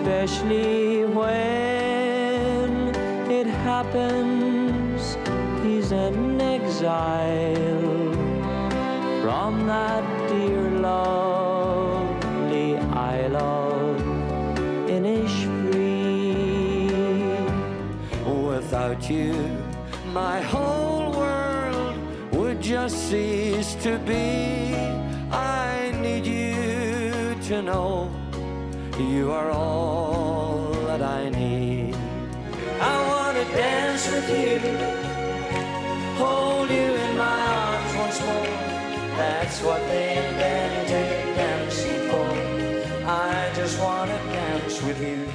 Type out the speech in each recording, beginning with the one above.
especially when it happens he's an exile from that dear lovely Isle of Innisfree. Without you, my whole world would just cease to be. I need you to know you are all that I need. I want to dance with you, hold you in my arms once more. That's what they invented dancing for. I just want to dance with you.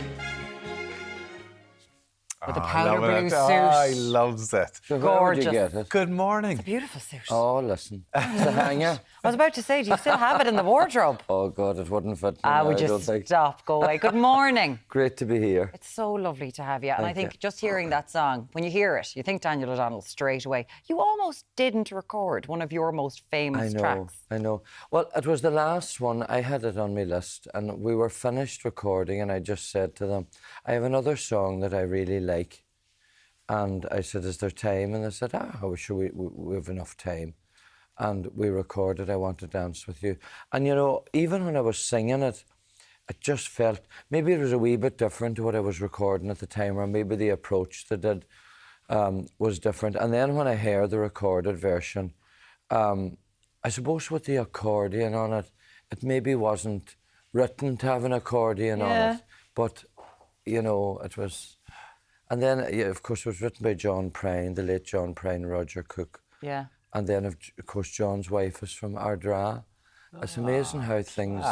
With a powder blue suit. I loves it. Gorgeous. Where would you get it? Good morning. It's a beautiful suit. Oh, listen. It's a hanger. I was about to say, do you still have it in the wardrobe? Oh, God, it wouldn't fit me now, Would I you don't think. stop? Go away. Good morning. Great to be here. It's so lovely to have you. And I Thank think you. just hearing that song, when you hear it, you think Daniel O'Donnell straight away. You almost didn't record one of your most famous tracks. I know. Well, it was the last one. I had it on my list and we were finished recording and I just said to them, I have another song that I really like. And I said, is there time? And they said, we have enough time. And we recorded I Want to Dance With You. And, you know, even when I was singing it, it just felt, maybe it was a wee bit different to what I was recording at the time, or maybe the approach they did was different. And then when I heard the recorded version, I suppose with the accordion on it, it maybe wasn't written to have an accordion on it. But, you know, it was... And then, of course, it was written by John Prine, the late John Prine, Roger Cook. Yeah. And then, of course, John's wife is from Ardra. It's amazing how things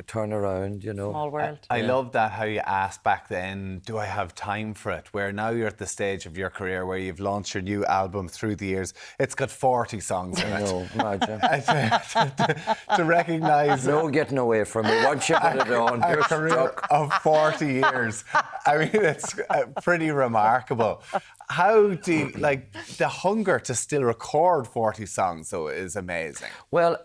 turn around, you know. Small world. I love that how you asked back then, do I have time for it? Where now you're at the stage of your career where you've launched your new album through the years. It's got 40 songs in it. I know, imagine. to recognise... No getting away from me. Once you put it on, a you're career stuck. of 40 years. I mean, it's pretty remarkable. How do you, like, the hunger to still record 40 songs, though, is amazing. Well,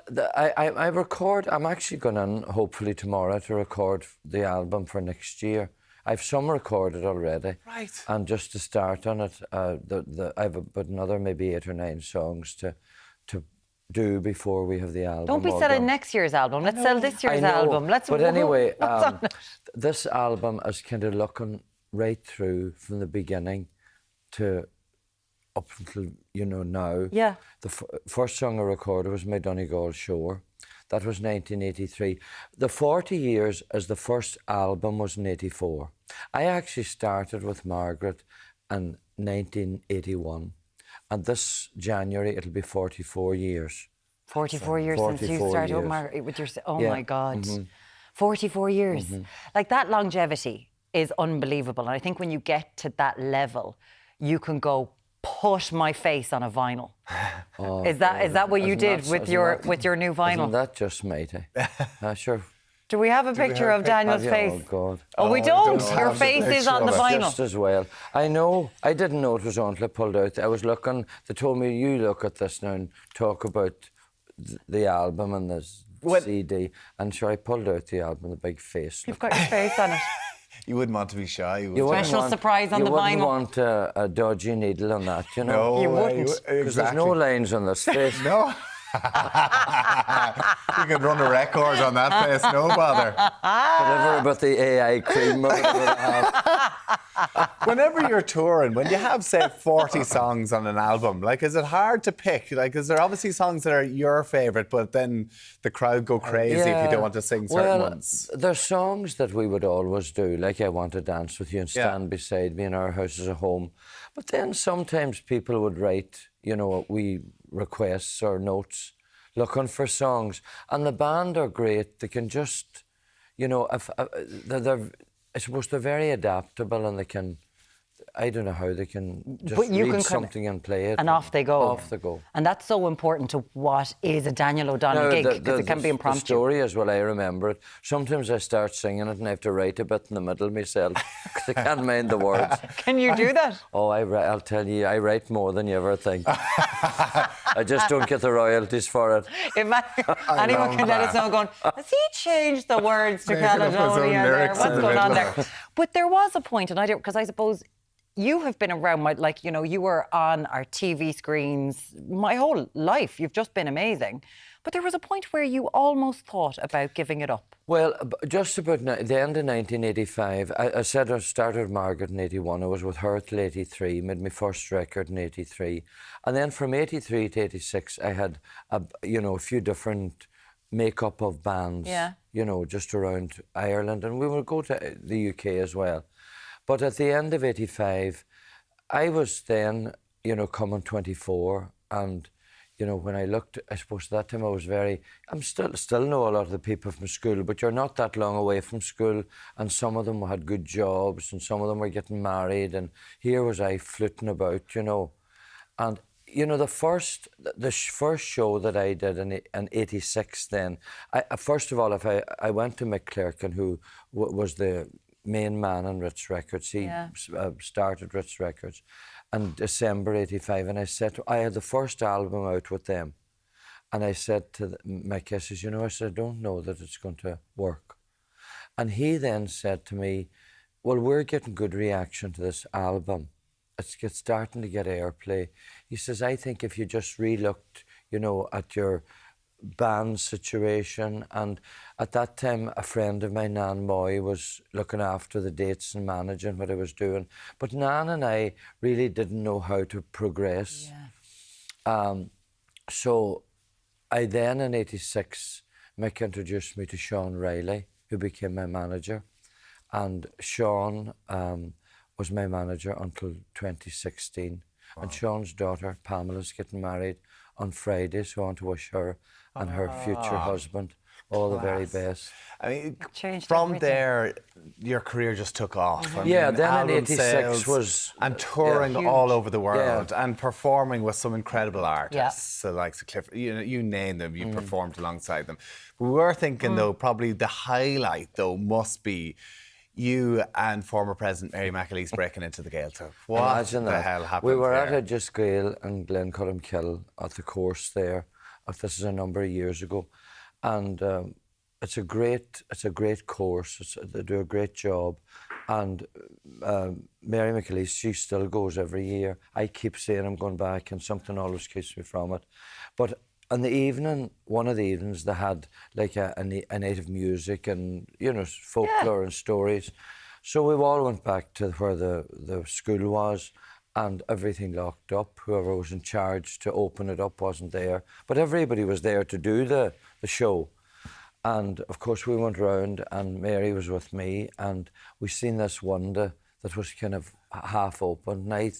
I'm actually going in, hopefully tomorrow, to record the album for next year. I've some recorded already. Right. And just to start on it, I've about another maybe 8 or 9 songs to do before we have the album. Don't be all selling done. next year's album. Let's sell this year's I know, album. but anyway, this album is kind of looking right through from the beginning to up until, you know, now. Yeah. The first song I recorded was My Donegal Shore. That was 1983. The 40 years as the first album was in 84. I actually started with Margaret in 1981. And this January, it'll be 44 years. 44 years since you 44 started years. with your... Oh, Yeah. my God. 44 years. Like, that longevity is unbelievable. And I think when you get to that level, you can go, put my face on a vinyl. Is that what you did with your new vinyl? Isn't that just mighty? Sure. Do we have a picture of Daniel's face? Oh, God. Oh, we don't. don't Your have the face is picture on the of it. vinyl. Just as well. I know. I didn't know it was until I pulled out. I was looking. They told me, you look at this now and talk about the album and the CD. And sure, I pulled out the album, the big face. You've got your face on it. You wouldn't want to be shy. Would You wouldn't Special surprise on the You wouldn't vinyl. want a dodgy needle on that, you know? No, You wouldn't. Because there's no lines on this face. No. You could run a record on that face, no bother. Whatever about the AI cream or whatever they have. Whenever you're touring, when you have, say, 40 songs on an album, like, is it hard to pick? Like, is there obviously songs that are your favourite, but then the crowd go crazy if you don't want to sing certain ones? There's songs that we would always do, like I Want to Dance With You and Stand Beside Me and Our House Is a Home. But then sometimes people would write, you know, wee requests or notes looking for songs. And the band are great. They can just, you know, I suppose they're very adaptable and they can I don't know how they can just But you read can something and play it. And off they go. Off they go. And that's so important to what is a Daniel O'Donnell gig, because it can be impromptu. The story is well, I remember it. Sometimes I start singing it and I have to write a bit in the middle myself because I can't mind the words. Can you do that? Oh, I'll tell you, I write more than you ever think. I just don't get the royalties for it. If anyone can let us know, going, has he changed the words to Caledonia there? What's going on there? But there was a point, and I don't, because I suppose you have been around, like, you know, you were on our TV screens my whole life. You've just been amazing. But there was a point where you almost thought about giving it up. Well, just about the end of 1985, I said I started Margaret in 81. I was with her till 83, made my first record in 83. And then from 83 to 86, I had, a few different make-up of bands, you know, just around Ireland. And we would go to the UK as well. But at the end of 85, I was then, you know, coming 24, and you know, when I looked, I suppose at that time I'm still know a lot of the people from school, but you're not that long away from school, and some of them had good jobs, and some of them were getting married, and here was I flitting about, you know. And, you know, the first show that I did in 86 then, first of all, I went to Mick Clerkin, who was the main man on Ritz Records. He started Ritz Records in December 85, and I had the first album out with them, and I said to Mick, I says, you know, I don't know that it's going to work. And he then said to me, well, we're getting good reaction to this album. It's starting to get airplay. He says, I think if you just re-looked, you know, at your band situation, and at that time a friend of mine, Nan Moy, was looking after the dates and managing what I was doing, but Nan and I really didn't know how to progress. So I then in 86, Mick introduced me to Sean Riley, who became my manager, and Sean was my manager until 2016. Wow. And Sean's daughter Pamela's getting married on Friday, so I want to wish her and her future husband all the very best. I mean, from there, your career just took off. I mean, then in 86 was... And touring all over the world and performing with some incredible artists, the likes of Clifford, you name them, you performed alongside them. We were thinking, though, probably the highlight, though, must be you and former President Mary McAleese breaking into the Gaeltacht. What the hell happened? We were there? at Just Gael and Glencullen at the course there. This is a number of years ago, and it's a great course. They do a great job, and Mary McAleese, she still goes every year. I keep saying I'm going back, and something always keeps me from it. But on the evening, one of the evenings, they had like a night of music and, you know, folklore and stories. So we all went back to where the school was, and everything locked up. Whoever was in charge to open it up wasn't there. But everybody was there to do the show. And, of course, we went round, and Mary was with me, and we seen this window that was kind of half open. And I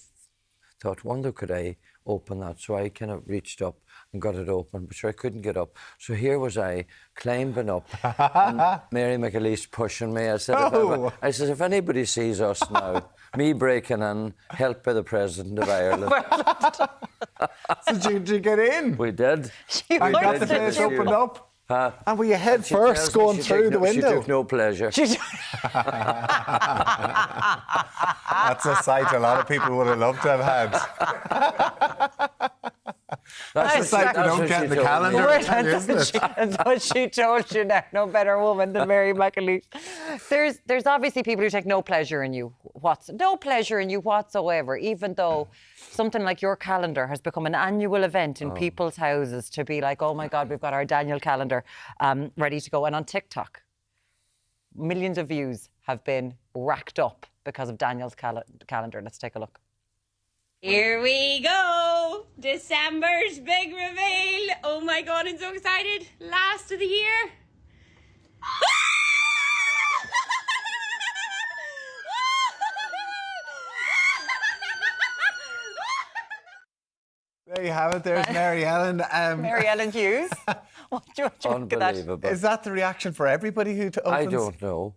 thought, wonder could I open that? So I kind of reached up and got it open, but sure, I couldn't get up. So here was I climbing up, and Mary McAleese pushing me. I said, if anybody sees us now, me breaking in, helped by the President of Ireland. So did you get in? We did. I got the place opened up. And were you head first going through the window? She took no pleasure. That's a sight a lot of people would have loved to have had. That's a sight you don't get in the calendar, isn't it? That's what she told you now. No better woman than Mary McAleese. There's obviously people who take no pleasure in you. No pleasure in you whatsoever, even though something like your calendar has become an annual event in people's houses to be like, oh my God, we've got our Daniel calendar ready to go. And on TikTok, millions of views have been racked up because of Daniel's calendar. Let's take a look. Here we go! December's big reveal! Oh my God, I'm so excited! Last of the year! There you have it. There's Mary Ellen. Mary Ellen Hughes. What do you think of that? Unbelievable. Is that the reaction for everybody who opens? I don't know.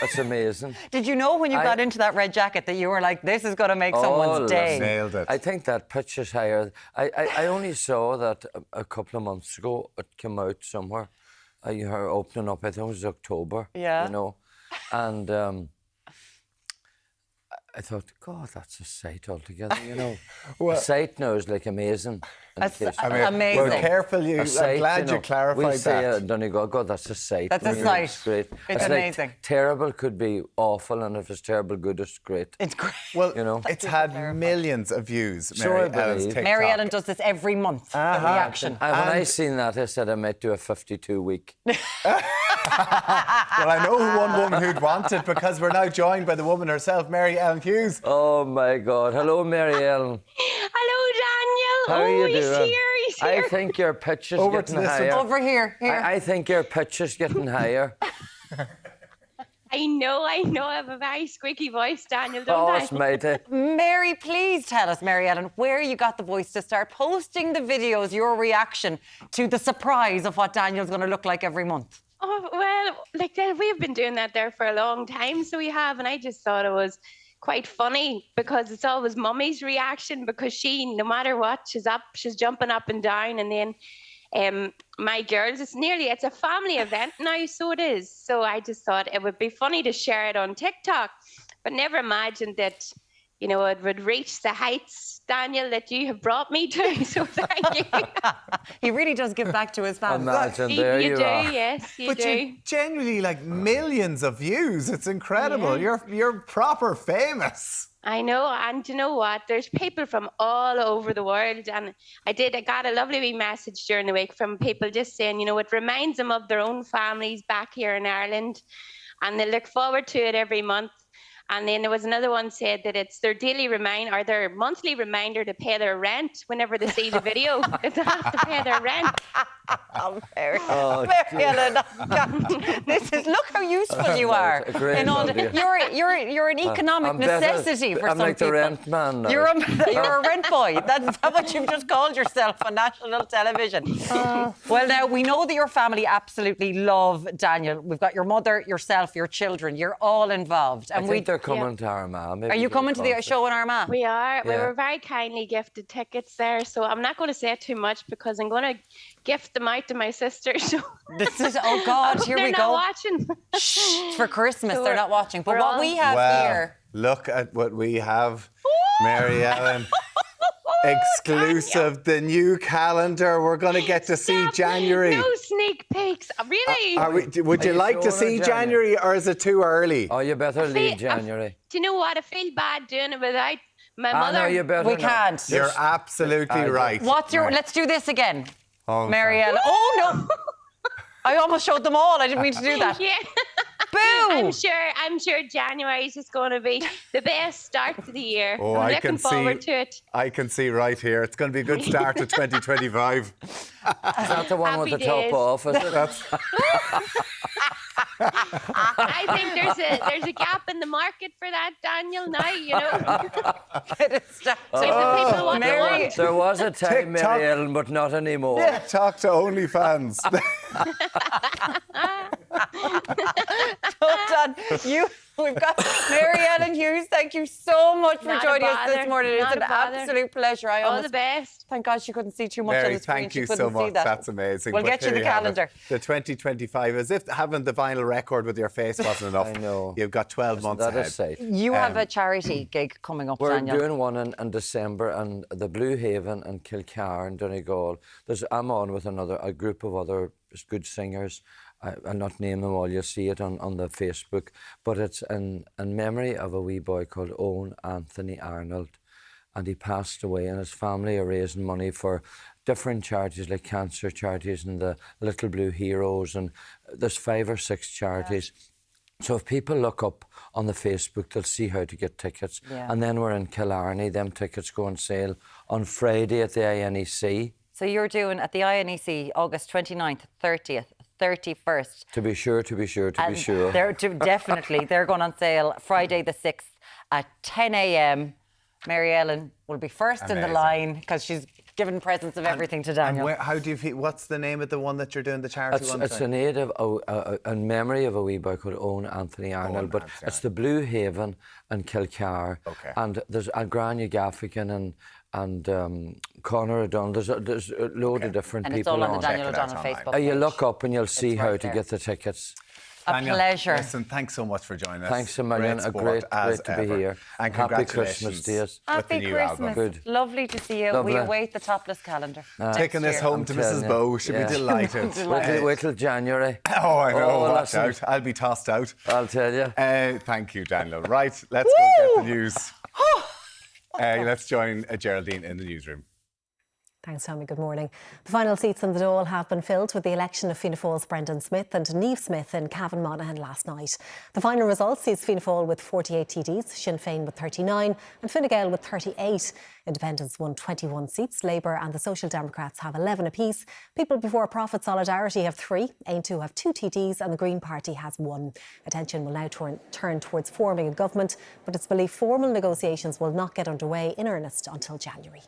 That's amazing. Did you know when you got into that red jacket that you were like, this is going to make someone's day? Nailed it. I think that pitch is higher. I only saw that a couple of months ago. It came out somewhere. You heard opening up, I think it was October. Yeah. You know, and I thought, God, that's a sight altogether, you know. A sight now is like amazing. Amazing. Well, careful, I'm glad you clarified we say, that. Donegal, God, that's a sight. That's a sight. It's great. It's amazing. Like, terrible could be awful, and if it's terrible good, it's great. It's great. Well, you know, it's had millions of views, So I Mary Ellen's believe. TikTok. Mary Ellen does this every month, the reaction. And when I seen that, I said I might do a 52-week. Well, I know one woman who'd want it because we're now joined by the woman herself, Mary Ellen Hughes. Oh, my God. Hello, Mary Ellen. Hello, Daniel. How are you he's doing? here. He's here. I think your pitch is Over to getting this one. higher. Over here. I think your pitch is getting higher. I know. I have a very squeaky voice, Daniel, don't Oh, I? it's mighty. Mary, please tell us, Mary Ellen, where you got the voice to start posting the videos, your reaction to the surprise of what Daniel's going to look like every month. Oh, well, like we've been doing that there for a long time, so we have, and I just thought it was quite funny because it's always Mummy's reaction because she, no matter what, she's jumping up and down, and then my girls, it's a family event now, so it is. So I just thought it would be funny to share it on TikTok, but never imagined that, you know, it would reach the heights, Daniel, that you have brought me to. So thank you. He really does give back to his fans. Imagine, there you do, are. yes, you But do. you genuinely like millions of views. It's incredible. Yeah. You're proper famous. I know, and you know what? There's people from all over the world, and I got a lovely wee message during the week from people just saying, you know, it reminds them of their own families back here in Ireland, and they look forward to it every month. And then there was another one said that it's their daily reminder or their monthly reminder to pay their rent whenever they see the video, that they have to pay their rent. Oh, Mary Ellen, look how useful you are. A great idea. You're an economic necessity for I'm some like people. the rent man now. You're a rent boy. That's what you've just called yourself on national television. Well, now, we know that your family absolutely love Daniel. We've got your mother, yourself, your children. You're all involved. I think they're coming to Armagh. Are you coming to the show in Armagh? We are. We Yeah. were very kindly gifted tickets there, so I'm not going to say too much because I'm going to gift them out to my sister. So This is, oh God, here we they're go. not watching. Shh, it's for Christmas, So they're not watching. But we're what on. we have here... Look at what we have, Mary Ellen. Exclusive, the new calendar. We're going to get to see Stop. January. No sneak peeks. Really? Would Are you you like to showing see her January or is it too early? Oh, you better leave January. Do you know what? I feel bad doing it without my mother. No, you better We not. can't. You're absolutely right. What's your... Let's do this again. Oh, Mary Ellen. Oh, no. I almost showed them all. I didn't mean to do that. Yeah. Boo! I'm sure January is just going to be the best start to the year. Oh, I'm I looking can forward see. to it. I can see right here. It's going to be a good start to 2025. Is that the one with the Happy top days. off? Is it? That's I think there's a gap in the market for that, Daniel. Now, you know. Get it started. If the people want to Mary- watch. There was a time, TikTok. Mary Ellen, but not anymore. talk to OnlyFans. Well done. We've got Mary Ellen Hughes. Thank you so much for Not a joining us this bother. morning. It's Not an a bother. absolute pleasure. All the best. Thank God she couldn't see too much on Mary, the screen. thank She you couldn't so see much. that. That's amazing. We'll But get you here the have it. calendar. The 2025, as if having the vinyl record with your face wasn't enough. I know. You've got 12 months That ahead. is safe. You have a charity gig coming up, We're Daniel. doing one in December, and the Blue Haven and Kilcar and Donegal. I'm on with a group of other good singers. I'll not name them all. You'll see it on the Facebook. But it's in memory of a wee boy called Owen Anthony Arnold. And he passed away, and his family are raising money for different charities like cancer charities and the Little Blue Heroes. And there's 5 or 6 charities. Yeah. So if people look up on the Facebook, they'll see how to get tickets. Yeah. And then we're in Killarney. Them tickets go on sale on Friday at the INEC. So you're doing at the INEC August 29th, 30th, 31st. To be sure. Definitely. They're going on sale Friday the 6th at 10 a.m. Mary Ellen will be first in the line because she's giving presents of everything to Daniel. And how do you feel? What's the name of the one that you're doing, the charity one? It's in aid of, in memory of a wee boy called Owen Anthony Arnold, but it's the Blue Haven in Kilcar. Okay. And there's Grania Gaffigan and Conor O'Donnell. There's a load of different and people it's all on the Daniel Check it out O'Donnell online. Facebook page. You look up and you'll see It's how right to there. get the tickets. Daniel, pleasure. Listen, thanks so much for joining us. Thanks a million. Great Great to be here. And Happy Christmas, congratulations dears. with the Happy new Christmas. album. Good. Lovely to see you. Lovely. We await the topless calendar. Taking this home I'm to telling Mrs. you. Bow. She'll Yeah. be delighted. Wait till January. Oh, I know. Oh, Watch listen. out. I'll be tossed out. I'll tell you. Thank you, Daniel. Right, let's go get the news. Let's join Geraldine in the newsroom. Thanks, Tommy. Good morning. The final seats in the Dáil have been filled with the election of Fianna Fáil's Brendan Smith and Niamh Smith in Cavan Monaghan last night. The final result sees Fianna Fáil with 48 TDs, Sinn Féin with 39 and Fine Gael with 38. Independents won 21 seats. Labour and the Social Democrats have 11 apiece. People Before Profit Solidarity have 3, Aontú have 2 TDs and the Green Party has 1. Attention will now turn towards forming a government, but it's believed formal negotiations will not get underway in earnest until January.